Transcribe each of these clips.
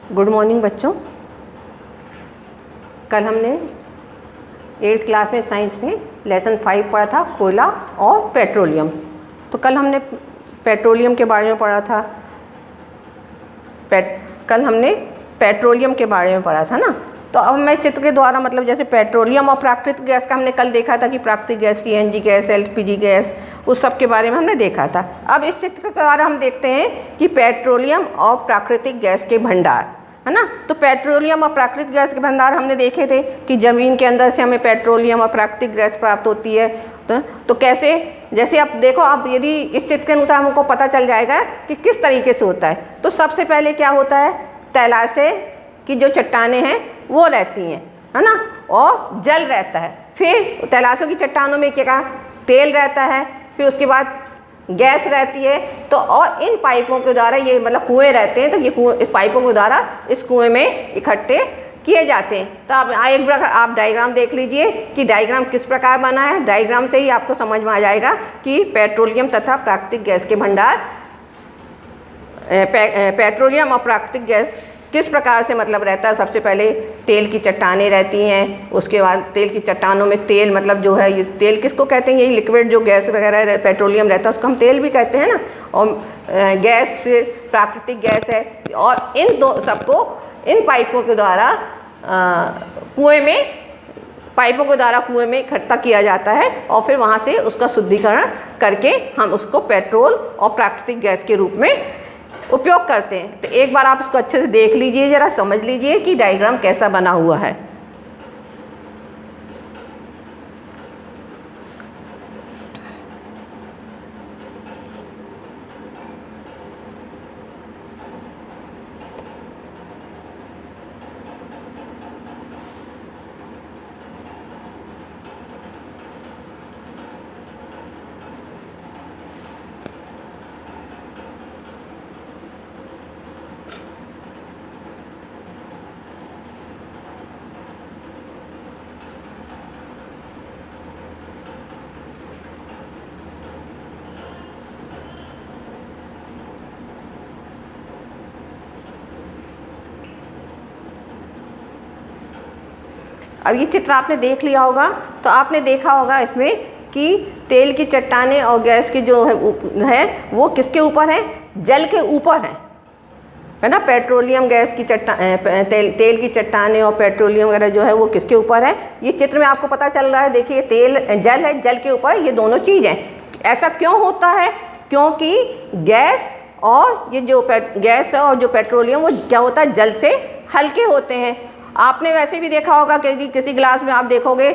Good morning बच्चों। कल हमने 8th क्लास में साइंस में लेसन 5 पढ़ा था, कोयला और पेट्रोलियम। तो कल हमने पेट्रोलियम के बारे में पढ़ा था। कल हमने पेट्रोलियम के बारे में पढ़ा था ना। तो अब मैं चित्र के द्वारा, मतलब जैसे पेट्रोलियम और प्राकृतिक गैस का हमने कल देखा था कि प्राकृतिक gas CNG gas, LPG gas, उस सब के बारे में हमने देखा था। अब इस चित्र के द्वारा हम देखते हैं कि पेट्रोलियम और प्राकृतिक गैस के भंडार, है ना। तो पेट्रोलियम और प्राकृतिक गैस के भंडार हमने देखे थे कि ज़मीन के अंदर से हमें पेट्रोलियम और प्राकृतिक गैस प्राप्त होती है। तो कैसे, जैसे आप देखो, आप यदि इस चित्र के अनुसार हमको पता चल जाएगा कि किस तरीके से होता है। तो सबसे पहले क्या होता है, तैलाशे की जो चट्टानें हैं वो रहती हैं, है ना, और जल रहता है। फिर तैलाशों की चट्टानों में क्या, तेल रहता है। फिर उसके बाद गैस रहती है। तो और इन पाइपों के द्वारा, ये मतलब कुएं रहते हैं, तो ये कुएं इस पाइपों के द्वारा इस कुएं में इकट्ठे किए जाते हैं। तो आप एक बार आप डायग्राम देख लीजिए कि डायग्राम किस प्रकार बना है। डायग्राम से ही आपको समझ में आ जाएगा कि पेट्रोलियम तथा प्राकृतिक गैस के भंडार, पेट्रोलियम और प्राकृतिक गैस किस प्रकार से मतलब रहता है। सबसे पहले तेल की चट्टानें रहती हैं। उसके बाद तेल की चट्टानों में तेल, मतलब जो है, ये तेल किसको कहते हैं, यही लिक्विड जो गैस वगैरह पेट्रोलियम रहता है उसको हम तेल भी कहते हैं ना। और गैस फिर प्राकृतिक गैस है। और इन दो सबको इन पाइपों के द्वारा कुएं में, पाइपों के द्वारा कुएं में इकट्ठा किया जाता है और फिर वहाँ से उसका शुद्धिकरण करके हम उसको पेट्रोल और प्राकृतिक गैस के रूप में उपयोग करते हैं। तो एक बार आप इसको अच्छे से देख लीजिए, ज़रा समझ लीजिए कि डायग्राम कैसा बना हुआ है। अब ये चित्र आपने देख लिया होगा, तो आपने देखा होगा इसमें कि तेल की चट्टानें और गैस की जो है वो किसके ऊपर है, जल के ऊपर है ना। पेट्रोलियम गैस की तेल की चट्टानें और पेट्रोलियम वगैरह जो है वो किसके ऊपर है, ये चित्र में आपको पता चल रहा है। देखिए, तेल जल है, जल के ऊपर ये दोनों चीज़ हैं। ऐसा क्यों होता है, क्योंकि गैस और ये जो गैस और जो पेट्रोलियम वो क्या होता है, जल से हल्के होते हैं। आपने वैसे भी देखा होगा कि यदि किसी गिलास में आप देखोगे,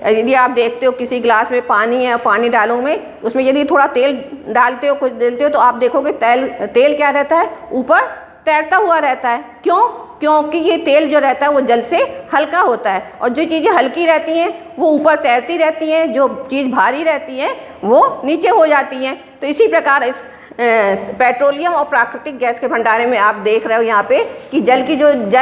यदि आप देखते हो किसी गिलास में पानी है, पानी डालो में, उसमें यदि थोड़ा तेल डालते हो, कुछ डालते हो, तो आप देखोगे तेल क्या रहता है, ऊपर तैरता हुआ रहता है। क्यों, क्योंकि ये तेल जो रहता है वो जल से हल्का होता है और जो चीज़ें हल्की रहती हैं वो ऊपर तैरती रहती हैं, जो चीज़ भारी रहती है वो नीचे हो जाती हैं। तो इसी प्रकार इस पेट्रोलियम और प्राकृतिक गैस के भंडारे में आप देख रहे हो यहाँ पे कि जल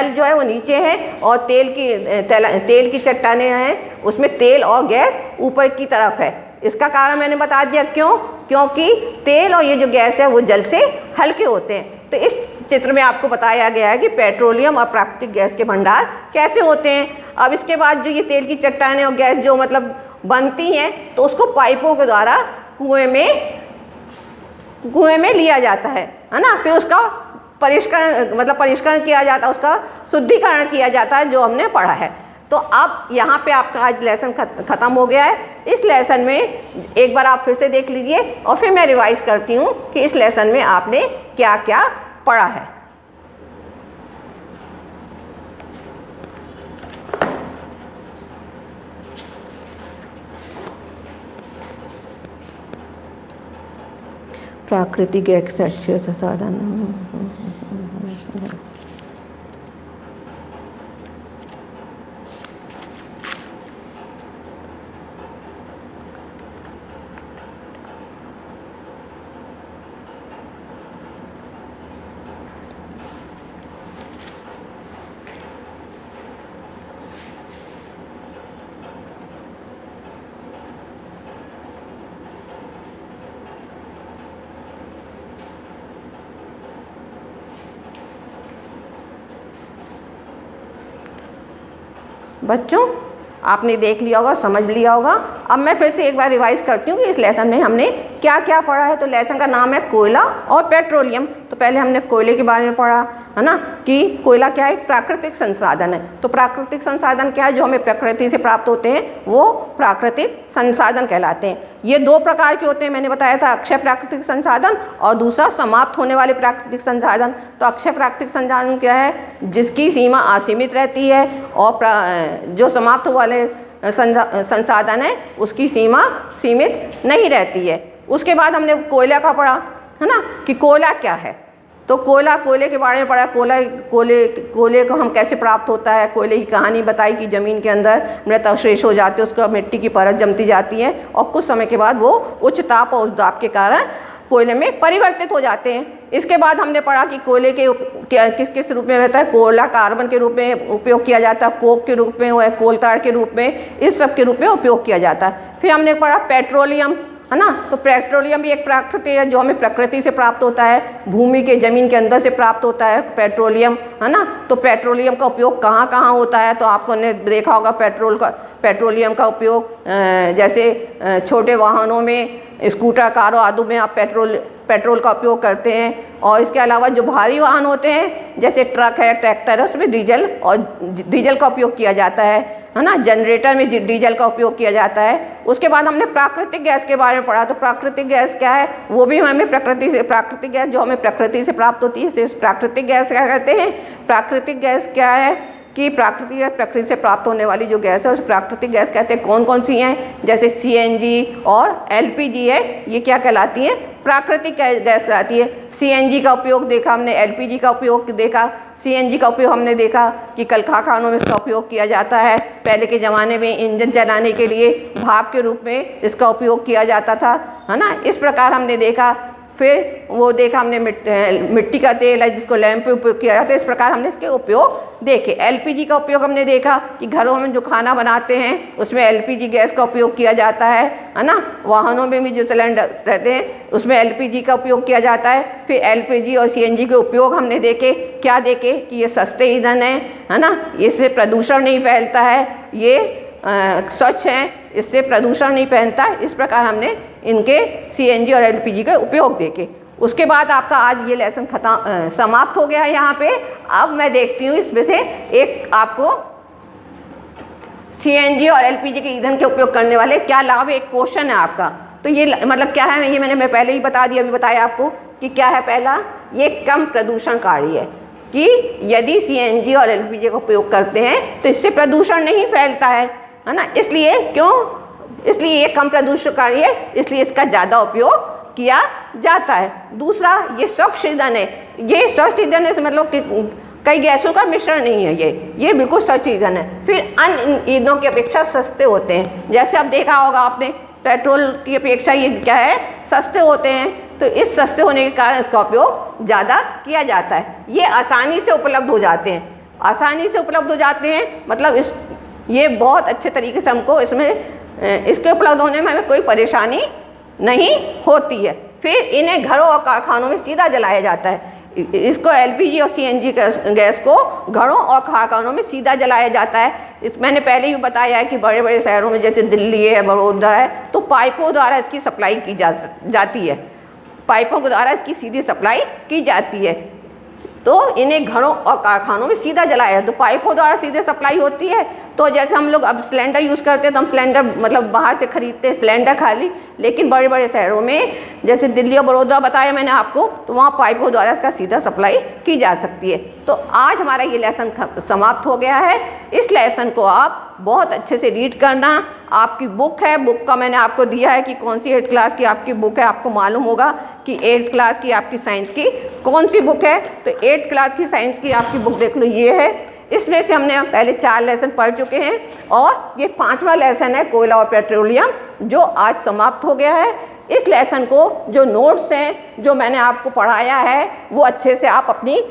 जो है वो नीचे है और तेल की चट्टानें हैं, उसमें तेल और गैस ऊपर की तरफ है। इसका कारण मैंने बता दिया, क्यों, क्योंकि तेल और ये जो गैस है वो जल से हल्के होते हैं। तो इस चित्र में आपको बताया गया है कि पेट्रोलियम और प्राकृतिक गैस के भंडार कैसे होते हैं। अब इसके बाद जो ये तेल की चट्टानें और गैस जो मतलब बनती हैं, तो उसको पाइपों के द्वारा कुएं में लिया जाता है ना। फिर उसका परिष्करण किया जाता है, उसका शुद्धिकरण किया जाता है, जो हमने पढ़ा है। तो अब यहाँ पे आपका आज लेसन ख़त्म हो गया है। इस लेसन में एक बार आप फिर से देख लीजिए और फिर मैं रिवाइज करती हूँ कि इस लेसन में आपने क्या क्या पढ़ा है। प्राकृतिक गैस अच्छे साधन, बच्चों आपने देख लिया होगा, समझ लिया होगा। अब मैं फिर से एक बार रिवाइज करती हूँ कि इस लेसन में हमने क्या क्या पढ़ा है। तो लेसन का नाम है कोयला और पेट्रोलियम। तो पहले हमने कोयले के बारे में पढ़ा है ना, कि कोयला क्या है, एक प्राकृतिक संसाधन है। तो प्राकृतिक संसाधन क्या है, जो हमें प्रकृति से प्राप्त होते हैं वो प्राकृतिक संसाधन कहलाते हैं। ये दो प्रकार के होते हैं, मैंने बताया था, अक्षय प्राकृतिक संसाधन और दूसरा समाप्त होने वाले प्राकृतिक संसाधन। तो अक्षय प्राकृतिक संसाधन क्या है, जिसकी सीमा असीमित रहती है, और जो समाप्त वाले संसाधन है उसकी सीमा सीमित नहीं रहती है। उसके बाद हमने कोयला का पढ़ा है ना, कि कोयला क्या है। तो कोयले के बारे में पढ़ा। कोयले को हम कैसे प्राप्त होता है, कोयले की कहानी बताई कि ज़मीन के अंदर मृत अवशेष हो जाते हैं, उसका मिट्टी की परत जमती जाती है और कुछ समय के बाद वो उच्च ताप और उस दाब के कारण कोयले में परिवर्तित हो जाते हैं। इसके बाद हमने पढ़ा कि कोयले के किस किस रूप में रहता है। कोयला कार्बन के रूप में उपयोग किया जाता है, कोक के रूप में, वो है कोल तार के रूप में, इस सब के रूप में उपयोग किया जाता है। फिर हमने पढ़ा पेट्रोलियम है ना। तो पेट्रोलियम भी एक प्राकृतिक है, जो हमें प्रकृति से प्राप्त होता है, भूमि के ज़मीन के अंदर से प्राप्त होता है पेट्रोलियम है ना। तो पेट्रोलियम का उपयोग कहाँ कहाँ होता है, तो आपको ने देखा होगा पेट्रोलियम का उपयोग जैसे छोटे वाहनों में, स्कूटर, कारों आदि में आप पेट्रोल का उपयोग करते हैं। और इसके अलावा जो भारी वाहन होते हैं जैसे ट्रक है, ट्रैक्टर है, उसमें डीजल का उपयोग किया जाता है ना। जनरेटर में डीजल का उपयोग किया जाता है। उसके बाद हमने प्राकृतिक गैस के बारे में पढ़ा। तो प्राकृतिक गैस क्या है, वो भी हमें प्राकृतिक गैस जो हमें प्रकृति से प्राप्त होती है, प्राकृतिक गैस क्या कहते हैं। प्राकृतिक गैस क्या है कि प्रकृति से प्राप्त होने वाली जो गैस है उस प्राकृतिक गैस कहते हैं। कौन कौन सी हैं, जैसे CNG और LPG है, ये क्या कहलाती हैं, प्राकृतिक गैस कहलाती है। CNG का उपयोग देखा हमने, LPG का उपयोग देखा। CNG का उपयोग हमने देखा कि कल कारखानों में इसका उपयोग किया जाता है। पहले के ज़माने में इंजन चलाने के लिए भाप के रूप में इसका उपयोग किया जाता था है ना। इस प्रकार हमने देखा। फिर वो देखा हमने मिट्टी का तेल है जिसको लैंप पे उपयोग किया जाता है। इस प्रकार हमने इसके उपयोग देखे। LPG का उपयोग हमने देखा कि घरों में जो खाना बनाते हैं उसमें LPG गैस का उपयोग किया जाता है ना। वाहनों में भी जो सिलेंडर रहते हैं उसमें LPG का उपयोग किया जाता है। फिर LPG और CNG के उपयोग हमने देखे। क्या देखे कि ये सस्ते ईंधन है ना, इससे प्रदूषण नहीं फैलता है, ये स्वच्छ हैं, इससे प्रदूषण नहीं फैलता। इस प्रकार हमने इनके CNG और LPG के उपयोग देखे। उसके बाद आपका आज ये लेसन समाप्त हो गया यहाँ पे। अब मैं देखती हूँ इसमें से एक आपको CNG और LPG के ईंधन के उपयोग करने वाले क्या लाभ है, एक क्वेश्चन है आपका। तो ये मतलब क्या है, ये मैं पहले ही बता दिया, अभी बताया आपको कि क्या है। पहला, ये कम प्रदूषणकारी है कि यदि CNG और LPG का उपयोग करते हैं तो इससे प्रदूषण नहीं फैलता है ना। इसलिए इसलिए ये कम प्रदूषणकारी है, इसलिए इसका ज़्यादा उपयोग किया जाता है। दूसरा, ये स्वच्छ ईंधन है। ये स्वच्छ ईंधन है मतलब कि कई गैसों का मिश्रण नहीं है, ये बिल्कुल स्वच्छ ईंधन है। फिर अन्य ईंधनों की अपेक्षा सस्ते होते हैं। जैसे अब देखा होगा आपने, पेट्रोल की अपेक्षा ये क्या है, सस्ते होते हैं। तो इस सस्ते होने के कारण इसका उपयोग ज़्यादा किया जाता है। ये आसानी से उपलब्ध हो जाते हैं, आसानी से उपलब्ध हो जाते हैं मतलब ये बहुत अच्छे तरीके से हमको इसके उपलब्ध होने में हमें कोई परेशानी नहीं होती है। फिर इन्हें घरों और कारखानों में सीधा जलाया जाता है। इसको LPG और CNG गैस को घरों और कारखानों में सीधा जलाया जाता है। मैंने पहले ही बताया है कि बड़े बड़े शहरों में जैसे दिल्ली है, बड़ौदा है, तो पाइपों द्वारा इसकी सप्लाई की जाती है। पाइपों के द्वारा इसकी सीधी सप्लाई की जाती है। तो इन्हें घरों और कारखानों में सीधा जलाया है। तो पाइपों द्वारा सीधे सप्लाई होती है। तो जैसे हम लोग अब सिलेंडर यूज़ करते हैं तो हम सिलेंडर मतलब बाहर से खरीदते हैं सिलेंडर खाली, लेकिन बड़े बड़े शहरों में जैसे दिल्ली और बड़ौदा बताया मैंने आपको, तो वहाँ पाइपों द्वारा इसका सीधा सप्लाई की जा सकती है। तो आज हमारा ये लेसन समाप्त हो गया है। इस लेसन को आप बहुत अच्छे से रीड करना। आपकी बुक है, बुक का मैंने आपको दिया है कि कौन सी 8th क्लास की आपकी बुक है। आपको मालूम होगा कि 8th क्लास की आपकी साइंस की कौन सी बुक है। तो 8th क्लास की साइंस की आपकी बुक देख लो, ये है। इसमें से हमने पहले 4 लेसन पढ़ चुके हैं और ये 5वां लेसन है कोयला और पेट्रोलियम, जो आज समाप्त हो गया है। इस लेसन को जो नोट्स हैं जो मैंने आपको पढ़ाया है वो अच्छे से आप अपनी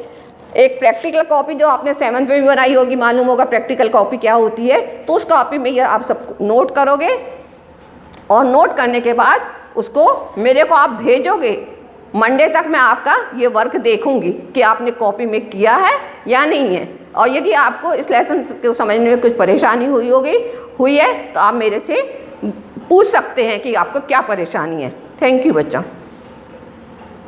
एक प्रैक्टिकल कॉपी जो आपने 7th में भी बनाई होगी, मालूम होगा प्रैक्टिकल कॉपी क्या होती है, तो उस कॉपी में ये आप सब नोट करोगे और नोट करने के बाद उसको मेरे को आप भेजोगे। मंडे तक मैं आपका ये वर्क देखूंगी कि आपने कॉपी में किया है या नहीं है। और यदि आपको इस लेसन को समझने में कुछ परेशानी हुई है तो आप मेरे से पूछ सकते हैं कि आपको क्या परेशानी है। थैंक यू बच्चा।